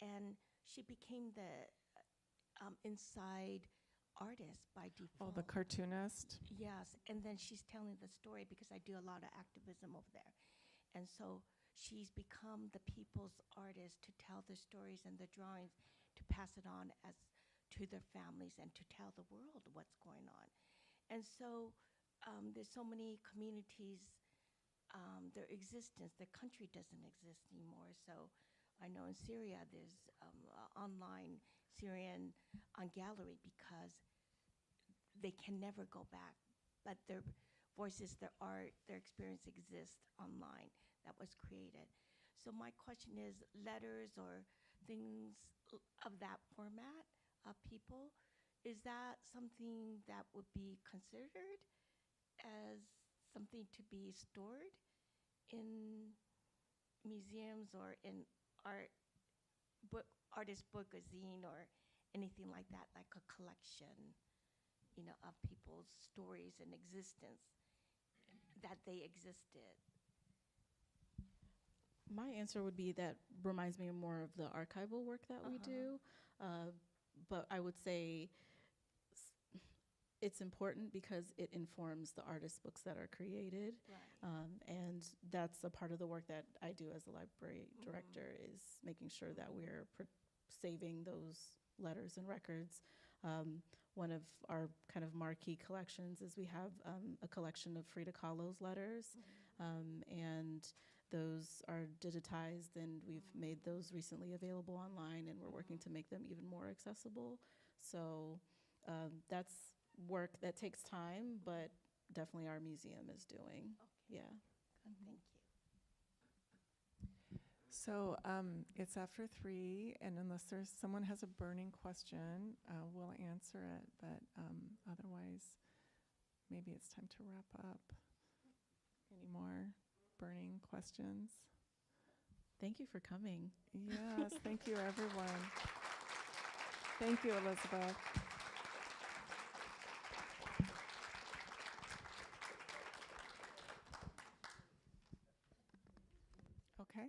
And she became the inside artist by default. Oh, the cartoonist? Yes, and then she's telling the story because I do a lot of activism over there. And so she's become the people's artist to tell the stories and the drawings, to pass it on as to their families and to tell the world what's going on. And so there's so many communities, their existence, their country doesn't exist anymore. So I know in Syria there's online Syrian gallery because they can never go back, but their voices, their art, their experience exists online that was created. So my question is, letters or things of that format of people, is that something that would be considered as something to be stored in museums or in artist book, a zine, or anything like that, like a collection, of people's stories and existence, that they existed? My answer would be that reminds me more of the archival work that we do. But I would say it's important because it informs the artist books that are created. Right. And that's a part of the work that I do as a library director, is making sure that we're saving those letters and records. One of our kind of marquee collections is we have a collection of Frida Kahlo's letters, and those are digitized, and we've made those recently available online, and we're working to make them even more accessible. So that's work that takes time, but definitely our museum is doing. Okay. Yeah. Good, thank you. So it's after 3, and unless someone has a burning question, we'll answer it. But otherwise, maybe it's time to wrap up. Any more burning questions? Thank you for coming. Yes, thank you, everyone. Thank you, Elizabeth. Okay.